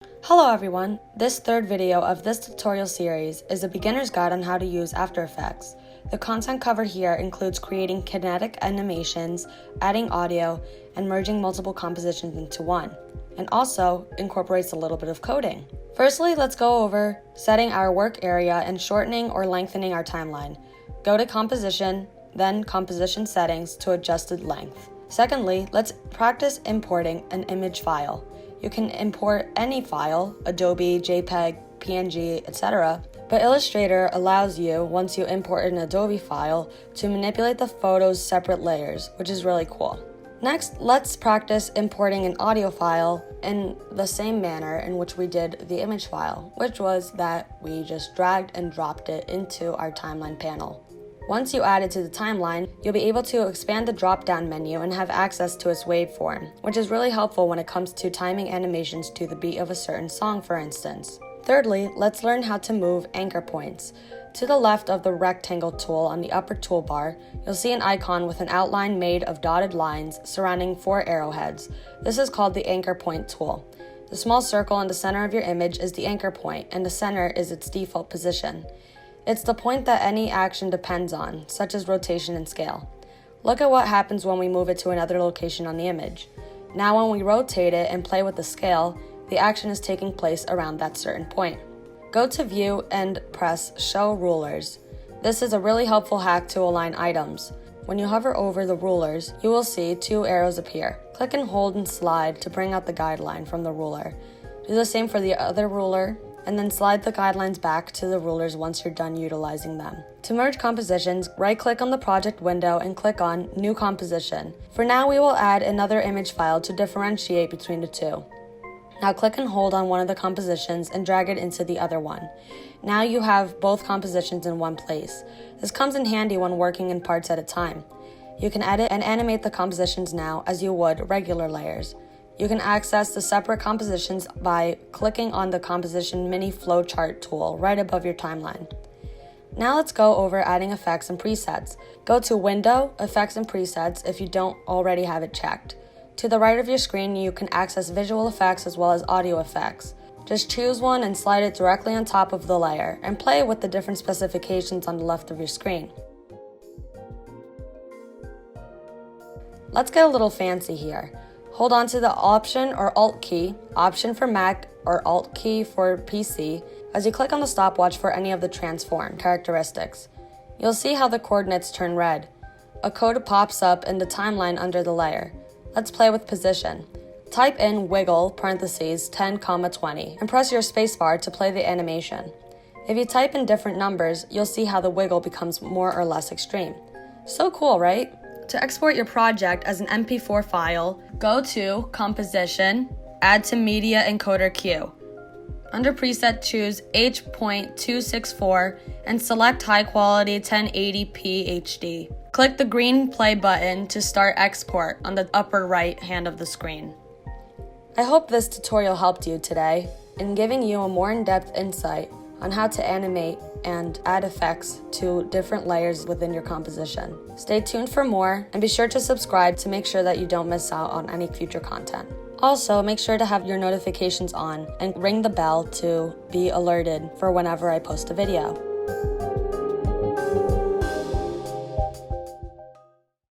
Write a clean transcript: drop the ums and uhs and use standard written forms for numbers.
Hello everyone, this third video of this tutorial series is a beginner's guide on how to use After Effects. The content covered here includes creating kinetic animations, adding audio, and merging multiple compositions into one, and also incorporates a little bit of coding. Firstly, let's go over setting our work area and shortening or lengthening our timeline. Go to Composition, then Composition Settings to adjusted length. Secondly, let's practice importing an image file. You can import any file, Adobe, JPEG, PNG, etc. But Illustrator allows you, once you import an Adobe file, to manipulate the photo's separate layers, which is really cool. Next, let's practice importing an audio file in the same manner in which we did the image file, which was that we just dragged and dropped it into our timeline panel. Once you add it to the timeline, you'll be able to expand the drop-down menu and have access to its waveform, which is really helpful when it comes to timing animations to the beat of a certain song, for instance. Thirdly, let's learn how to move anchor points. To the left of the rectangle tool on the upper toolbar, you'll see an icon with an outline made of dotted lines surrounding 4 arrowheads. This is called the anchor point tool. The small circle in the center of your image is the anchor point, and the center is its default position. It's the point that any action depends on, such as rotation and scale. Look at what happens when we move it to another location on the image. Now when we rotate it and play with the scale, the action is taking place around that certain point. Go to View and press Show Rulers. This is a really helpful hack to align items. When you hover over the rulers, you will see 2 arrows appear. Click and hold and slide to bring out the guideline from the ruler. Do the same for the other ruler, and then slide the guidelines back to the rulers once you're done utilizing them. To merge compositions, right-click on the project window and click on New Composition. For now, we will add another image file to differentiate between the two. Now click and hold on one of the compositions and drag it into the other one. Now you have both compositions in one place. This comes in handy when working in parts at a time. You can edit and animate the compositions now as you would regular layers. You can access the separate compositions by clicking on the Composition Mini Flowchart tool right above your timeline. Now let's go over adding effects and presets. Go to Window, Effects and Presets if you don't already have it checked. To the right of your screen, you can access visual effects as well as audio effects. Just choose one and slide it directly on top of the layer, and play with the different specifications on the left of your screen. Let's get a little fancy here. Hold on to the Option or Alt key, Option for Mac or Alt key for PC, as you click on the stopwatch for any of the transform characteristics. You'll see how the coordinates turn red. A code pops up in the timeline under the layer. Let's play with position. Type in wiggle parentheses 10,20 and press your spacebar to play the animation. If you type in different numbers, you'll see how the wiggle becomes more or less extreme. So cool, right? To export your project as an MP4 file, go to Composition, Add to Media Encoder Queue. Under Preset, choose H.264 and select High Quality 1080p HD. Click the green play button to start export on the upper right hand of the screen. I hope this tutorial helped you today in giving you a more in-depth insight on how to animate and add effects to different layers within your composition. Stay tuned for more and be sure to subscribe to make sure that you don't miss out on any future content. Also, make sure to have your notifications on and ring the bell to be alerted for whenever I post a video.